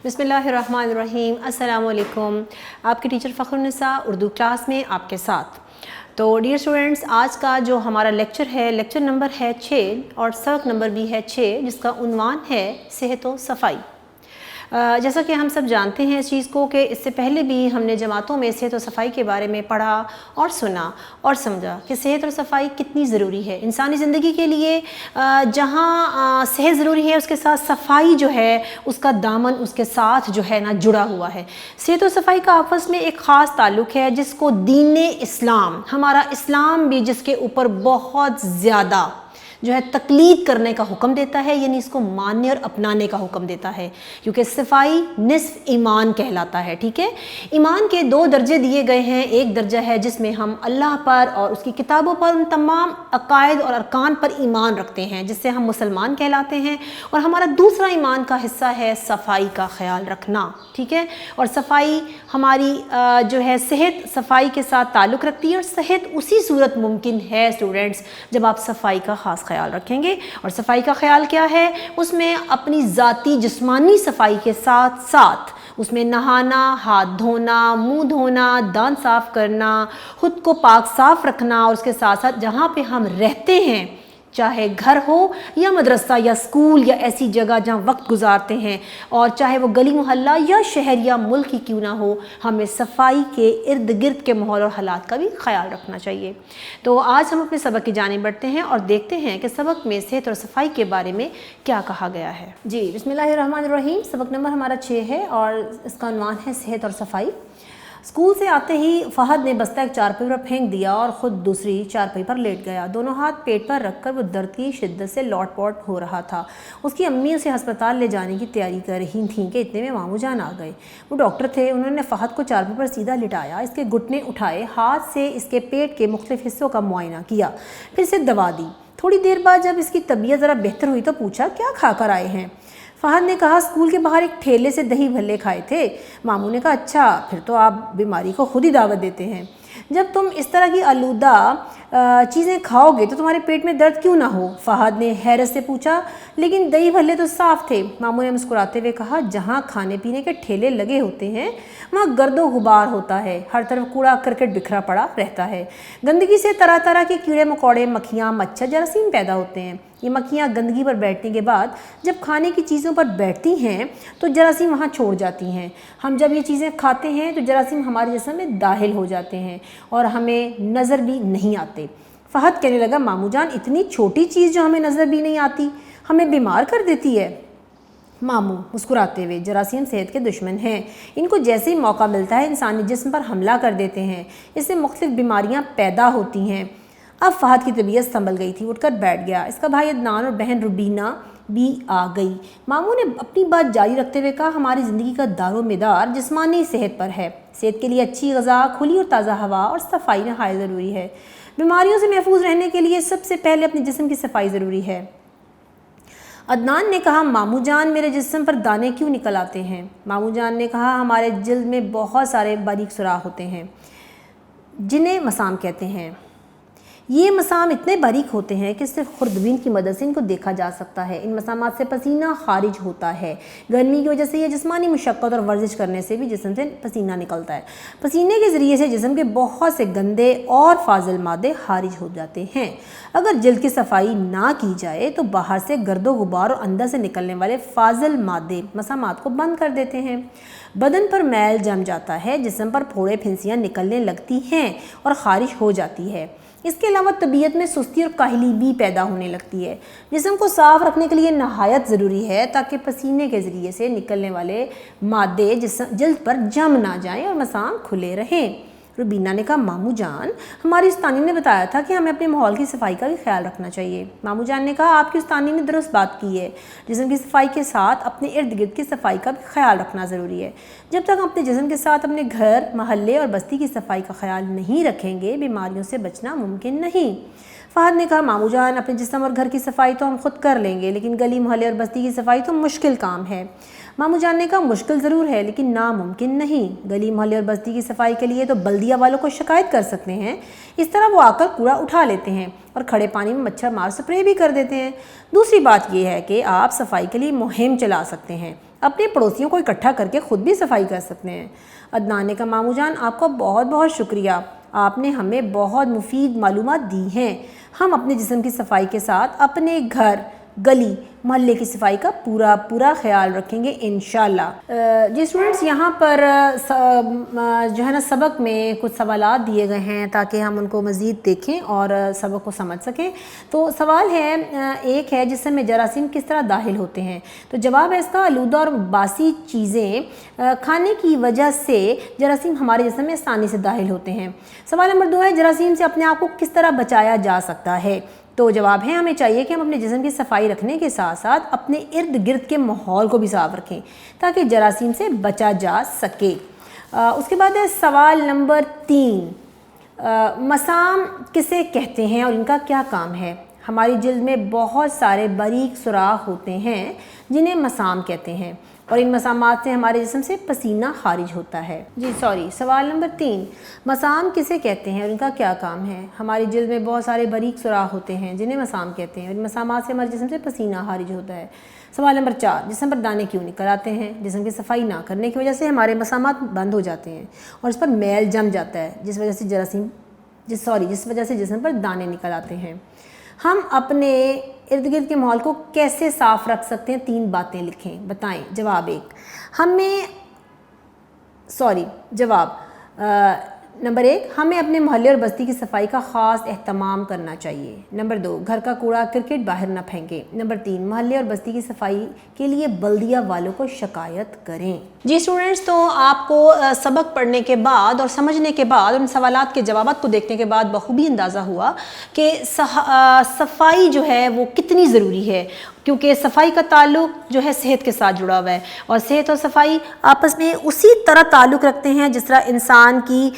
बिस्मिल्लाहिर्रहमानिर्रहीम। अस्सलामु अलैकुम। आपके टीचर फ़ख्रुन्निसा उर्दू क्लास में आपके साथ। तो डियर स्टूडेंट्स, आज का जो हमारा लेक्चर है, लेक्चर नंबर है 6 और सबक नंबर भी है 6, जिसका उन्वान है सेहत व सफ़ाई। जैसा कि हम सब जानते हैं इस चीज़ को कि इससे पहले भी हमने जमातों में सेहत और सफ़ाई के बारे में पढ़ा और सुना और समझा कि सेहत और सफ़ाई कितनी ज़रूरी है इंसानी ज़िंदगी के लिए। जहाँ सेहत ज़रूरी है, उसके साथ सफ़ाई जो है उसका दामन उसके साथ जो है ना जुड़ा हुआ है। सेहत और सफ़ाई का आपस में एक ख़ास ताल्लुक़ है, जिसको दीन इस्लाम, हमारा इस्लाम भी जिसके ऊपर बहुत ज़्यादा जो है तकलीद करने का हुक्म देता है, यानी इसको मानने और अपनाने का हुक्म देता है, क्योंकि सफाई निस्फ ईमान कहलाता है। ठीक है, ईमान के 2 दर्जे दिए गए हैं। एक दर्जा है जिसमें हम अल्लाह पर और उसकी किताबों पर, उन तमाम अकायद और अरकान पर ईमान रखते हैं, जिससे हम मुसलमान कहलाते हैं। और हमारा दूसरा ईमान का हिस्सा है सफाई का ख्याल रखना। ठीक है, और सफाई हमारी जो है सेहत सफाई के साथ ताल्लुक़ रखती है, और सेहत उसी सूरत मुमकिन है स्टूडेंट्स जब आप सफाई का ख़ास ख्याल रखेंगे। और सफाई का ख्याल क्या है? उसमें अपनी ज़ाती जिस्मानी सफाई के साथ साथ उसमें नहाना, हाथ धोना, मुंह धोना, दांत साफ़ करना, ख़ुद को पाक साफ़ रखना, और उसके साथ साथ जहाँ पे हम रहते हैं, चाहे घर हो या मदरसा या स्कूल या ऐसी जगह जहाँ वक्त गुजारते हैं, और चाहे वो गली मोहल्ला या शहर या मुल्क ही क्यों ना हो, हमें सफाई के इर्द गिर्द के माहौल और हालात का भी ख्याल रखना चाहिए। तो आज हम अपने सबक की जानिब बढ़ते हैं और देखते हैं कि सबक में सेहत और सफाई के बारे में क्या कहा गया है। जी, बिस्मिल्लाहिर्रहमानिर्रहीम। सबक नंबर हमारा 6 है और इसका उन्वान है सेहत और सफाई। स्कूल से आते ही फ़हद ने बस्ता एक चारपाई पर फेंक दिया और ख़ुद दूसरी चारपाई पर लेट गया। दोनों हाथ पेट पर रखकर वो दर्द की शिद्दत से लौट-पौट हो रहा था। उसकी अम्मी उसे अस्पताल ले जाने की तैयारी कर रही थीं कि इतने में मामू जान आ गए। वो डॉक्टर थे। उन्होंने फ़हद को चारपाई पर सीधा लिटाया, इसके घुटने उठाए, हाथ से इसके पेट के मुख्तलिफ हिस्सों का मुआयना किया, फिर इसे दवा दी। थोड़ी देर बाद जब इसकी तबीयत ज़रा बेहतर हुई तो पूछा, क्या खा कर आए हैं? फ़हद ने कहा, स्कूल के बाहर एक ठेले से दही भल्ले खाए थे। मामू ने कहा, अच्छा, फिर तो आप बीमारी को खुद ही दावत देते हैं। जब तुम इस तरह की आलूदा चीज़ें खाओगे तो तुम्हारे पेट में दर्द क्यों ना हो? फ़हद ने हैरत से पूछा। लेकिन दही भल्ले तो साफ़ थे। मामू ने मुस्कुराते हुए कहा, जहाँ खाने पीने के ठेले लगे होते हैं वहाँ गर्दो गुबार होता है, हर तरफ कूड़ा करकट बिखरा पड़ा रहता है। गंदगी से तरह तरह के कीड़े मकोड़े, मक्खियाँ, मच्छर, जरासीम पैदा होते हैं। ये मक्खियाँ गंदगी पर बैठने के बाद जब खाने की चीज़ों पर बैठती हैं तो जरासीम वहाँ छोड़ जाती हैं। हम जब ये चीज़ें खाते हैं तो जरासीम हमारे जिस्म में दाखिल हो जाते हैं और हमें नज़र भी नहीं आते। फ़हद कहने लगा, मामू जान, इतनी छोटी चीज़ जो हमें नज़र भी नहीं आती हमें बीमार कर देती है। मामू मुस्कुराते हुए, जरासीम सेहत के दुश्मन हैं। इनको जैसे ही मौका मिलता है इंसानी जिस्म पर हमला कर देते हैं। इससे मुख्तलिफ बीमारियाँ पैदा होती हैं। अब फ़हद की तबीयत संभल गई थी, उठकर बैठ गया। इसका भाई अदनान और बहन रुबीना भी आ गई। मामू ने अपनी बात जारी रखते हुए कहा, हमारी ज़िंदगी का दारोमदार जिस्मानी सेहत पर है। सेहत के लिए अच्छी ग़िज़ा, खुली और ताज़ा हवा और सफाई नहायत ज़रूरी है। बीमारियों से महफूज रहने के लिए सबसे पहले अपने जिस्म की सफाई ज़रूरी है। अदनान ने कहा, मामू जान, मेरे जिस्म पर दाने क्यों निकल आते हैं? मामू जान ने कहा, हमारे जिल्द में बहुत सारे बारीक सुराख होते हैं जिन्हें मसाम कहते हैं। ये मसाम इतने बारीक होते हैं कि सिर्फ खुर्दबीन की मदद से इनको देखा जा सकता है। इन मसामात से पसीना खारिज होता है। गर्मी की वजह से या जिस्मानी मुशक्क़त और वर्जिश करने से भी जिस्म से पसीना निकलता है। पसीने के ज़रिए से जिस्म के बहुत से गंदे और फाजिल मादे खारिज हो जाते हैं। अगर जिल्द की सफाई ना की जाए तो बाहर से गर्दो गुबार और अंदर से निकलने वाले फाजिल मादे मसामात को बंद कर देते हैं। बदन पर मैल जम जाता है, जिस्म पर फोड़े फिंसियाँ निकलने लगती हैं और खारिज हो जाती है। इसके अलावा तबीयत में सुस्ती और काहली भी पैदा होने लगती है। जिस्म को साफ़ रखने के लिए नहायत ज़रूरी है ताकि पसीने के ज़रिए से निकलने वाले मादे जल्द पर जम ना जाएं और मसाम खुले रहें। रुबीना ने कहा, मामू जान, हमारी उस्तानी ने बताया था कि हमें अपने माहौल की सफाई का भी ख्याल रखना चाहिए। मामू जान ने कहा, आपकी उस्तानी ने दुरुस्त बात की है। जिस्म की सफाई के साथ अपने इर्द गिर्द की सफाई का भी ख्याल रखना ज़रूरी है। जब तक अपने जिस्म के साथ अपने घर, महल्ले और बस्ती की सफाई का ख्याल नहीं रखेंगे, बीमारियों से बचना मुमकिन नहीं। फ़हद ने कहा, मामू जान, अपने जिस्म और घर की सफाई तो हम खुद कर लेंगे, लेकिन गली मोहल्ले और बस्ती की सफाई तो मुश्किल काम है। मामू जान ने कहा, मुश्किल ज़रूर है लेकिन नामुमकिन नहीं। गली मोहल्ले और बस्ती की सफाई के लिए तो बल्दिया वालों को शिकायत कर सकते हैं। इस तरह वो आकर कूड़ा उठा लेते हैं और खड़े पानी में मच्छर मार स्प्रे भी कर देते हैं। दूसरी बात यह है कि आप सफाई के लिए मुहिम चला सकते हैं। अपने पड़ोसियों को इकट्ठा करके ख़ुद भी सफाई कर सकते हैं। अदनान का मामू जान, आपका बहुत बहुत शुक्रिया, आपने हमें बहुत मुफीद मालूमात दी हैं। हम अपने जिस्म की सफाई के साथ अपने घर, गली, मोहल्ले की सफाई का पूरा ख्याल रखेंगे इंशाअल्लाह। जी स्टूडेंट्स, यहाँ पर जो है ना सबक में कुछ सवालात दिए गए हैं ताकि हम उनको मज़ीद देखें और सबक को समझ सकें। तो सवाल है, एक है जिसम में जरासीम किस तरह दाखिल होते हैं। तो जवाब है इसका, आलूदा और बासी चीज़ें खाने की वजह से जरासीम हमारे जिस्म में आसानी से दाखिल होते हैं। सवाल नंबर 2 है, जरासीम से अपने आप को किस तरह बचाया जा सकता है। तो जवाब है, हमें चाहिए कि हम अपने जिस्म की सफाई रखने के साथ साथ अपने इर्द गिर्द के माहौल को भी साफ रखें ताकि जरासीम से बचा जा सके। उसके बाद है सवाल नंबर 3, मसाम किसे कहते हैं और इनका क्या काम है। हमारी जिल्द में बहुत सारे बारीक सुराख होते हैं जिन्हें मसाम कहते हैं और इन मसामात से हमारे जिस्म से पसीना खारिज होता है। सवाल नंबर 3, मसाम किसे कहते हैं और इनका क्या काम है। हमारी जिल्द में बहुत सारे बारीक सुराख होते हैं जिन्हें मसाम कहते हैं और इन मसामात से हमारे जिस्म से पसीना खारिज होता है। सवाल नंबर 4, जिस्म पर दाने क्यों निकल आते हैं। जिस्म की सफाई ना करने की वजह से हमारे मसामात बंद हो जाते हैं और इस पर मैल जम जाता है, जिस वजह से जिस्म पर दाने निकल आते हैं। हम अपने इर्द गिर्द के माहौल को कैसे साफ़ रख सकते हैं, 3 बातें लिखें, बताएं। जवाब नंबर 1, हमें अपने मोहल्ले और बस्ती की सफाई का ख़ास एहतमाम करना चाहिए। नंबर 2, घर का कूड़ा क्रिकेट बाहर ना फेंकें। नंबर 3, मोहल्ले और बस्ती की सफाई के लिए बल्दिया वालों को शिकायत करें। जी स्टूडेंट्स, तो आपको सबक पढ़ने के बाद और समझने के बाद, उन सवालात के जवाबात को देखने के बाद बखूबी अंदाज़ा हुआ कि सफाई जो है वो कितनी ज़रूरी है, क्योंकि सफाई का ताल्लुक जो है सेहत के साथ जुड़ा हुआ है और सेहत और सफाई आपस में उसी तरह ताल्लुक रखते हैं जिस तरह इंसान की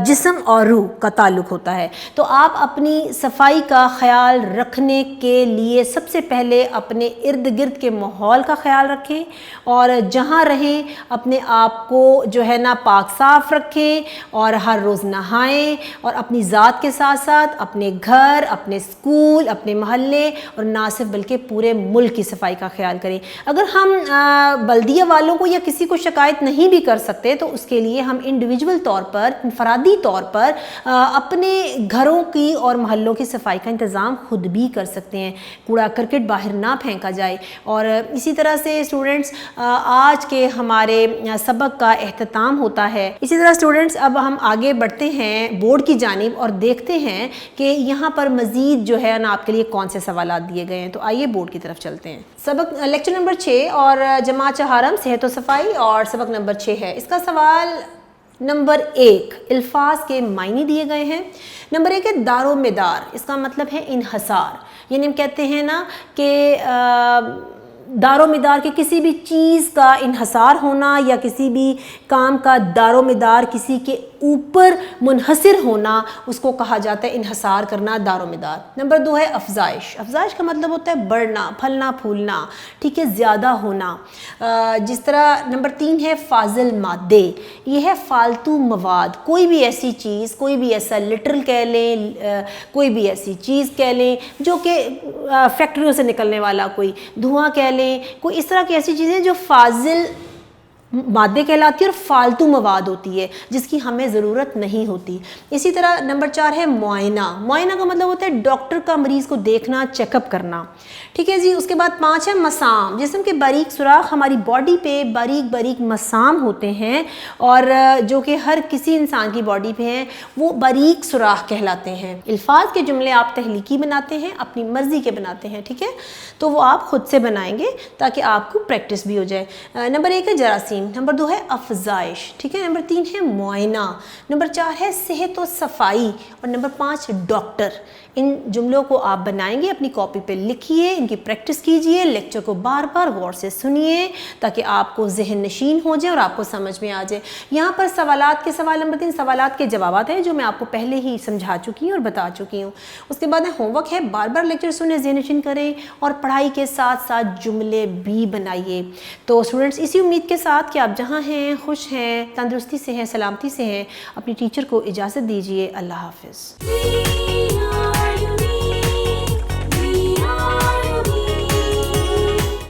जिस्म और रूह का ताल्लुक होता है। तो आप अपनी सफाई का ख्याल रखने के लिए सबसे पहले अपने इर्द गिर्द के माहौल का ख्याल रखें और जहाँ रहें अपने आप को जो है ना पाक साफ़ रखें और हर रोज़ नहाएं और अपनी ज़ात के साथ साथ अपने घर, अपने स्कूल, अपने मोहल्ले और ना सिर्फ बल्कि पूरे मुल्क की सफाई का ख्याल करें। अगर हम बल्दिया वालों को या किसी को शिकायत नहीं भी कर सकते तो उसके लिए हम इंडिविजुअल तौर पर, इनफरादी तौर पर अपने घरों की और मोहल्लों की सफाई का इंतज़ाम खुद भी कर सकते हैं। कूड़ा करकट बाहर ना फेंका जाए। और इसी तरह से स्टूडेंट्स, आज के हमारे सबक का एहतताम होता है। इसी तरह स्टूडेंट्स, अब हम आगे बढ़ते हैं बोर्ड की जानिब और देखते हैं कि यहाँ पर मज़ीद जो है ना आपके लिए कौन से सवालात दिए गए हैं। तो आइए बोर्ड की तरफ चलते हैं। सबक लेक्चर नंबर 6 और जमात चहारम सेहत और सफाई और सबक नंबर 6 है। इसका सवाल नंबर 1, अल्फाज के मायने दिए गए हैं। नंबर 1 है दारो मेदार, इसका मतलब है इन्हसार, यानी हम कहते हैं ना कि दारो मिदार के किसी भी चीज़ का इन्हसार होना या किसी भी काम का दारो मिदार किसी के ऊपर मुनहसिर होना, उसको कहा जाता है इन्हसार करना, दारो मिदार। नंबर 2 है अफजाइश। अफजाइश का मतलब होता है बढ़ना, फलना फूलना, ठीक है, ज़्यादा होना। जिस तरह नंबर 3 है फाजिल मादे, ये है फालतू मवाद, कोई भी ऐसी चीज़, कोई भी ऐसा लिटरल कह लें, कोई भी ऐसी चीज़ कह लें जो कि फैक्ट्रियों से निकलने वाला कोई धुआं कह लें, कोई इस तरह की ऐसी चीज़ें जो फाजिल मादे कहलाती है और फालतू मवाद होती है जिसकी हमें ज़रूरत नहीं होती। इसी तरह नंबर 4 है मुआयना। मुआयना का मतलब होता है डॉक्टर का मरीज़ को देखना, चेकअप करना, ठीक है जी। उसके बाद 5 है मसाम। जिस्म के बारीक सुराख, हमारी बॉडी पे बारीक बारीक मसाम होते हैं और जो कि हर किसी इंसान की बॉडी पे हैं, वो बारीक सुराख कहलाते हैं। अल्फाज के जुमले आप तहलीकी बनाते हैं, अपनी मर्ज़ी के बनाते हैं, ठीक है, तो वो आप ख़ुद से बनाएंगे ताकि आपको प्रैक्टिस भी हो जाए। नंबर 1 है जरासीम, नंबर 2 है अफजाइश, ठीक है, नंबर 3 है मुआयना, नंबर 4 है सेहत और सफाई और नंबर 5 डॉक्टर। इन जुमलों को आप बनाएंगे, अपनी कॉपी पे लिखिए, इनकी प्रैक्टिस कीजिए, लेक्चर को बार बार गौर से सुनिए ताकि आपको जहन नशीन हो जाए और आपको समझ में आ जाए। यहाँ पर सवालात के सवाल नंबर 3 सवालात के जवाबात हैं जो मैं आपको पहले ही समझा चुकी हूँ और बता चुकी हूँ। उसके बाद होमवर्क है, बार बार लेक्चर सुने, जहन नशीन करें और पढ़ाई के साथ साथ जुमले भी बनाइए। तो स्टूडेंट्स, इसी उम्मीद के साथ कि आप जहाँ हैं खुश हैं, तंदुरुस्ती से हैं, सलामती से हैं, अपनी टीचर को इजाज़त दीजिए। अल्लाह हाफ़िज़।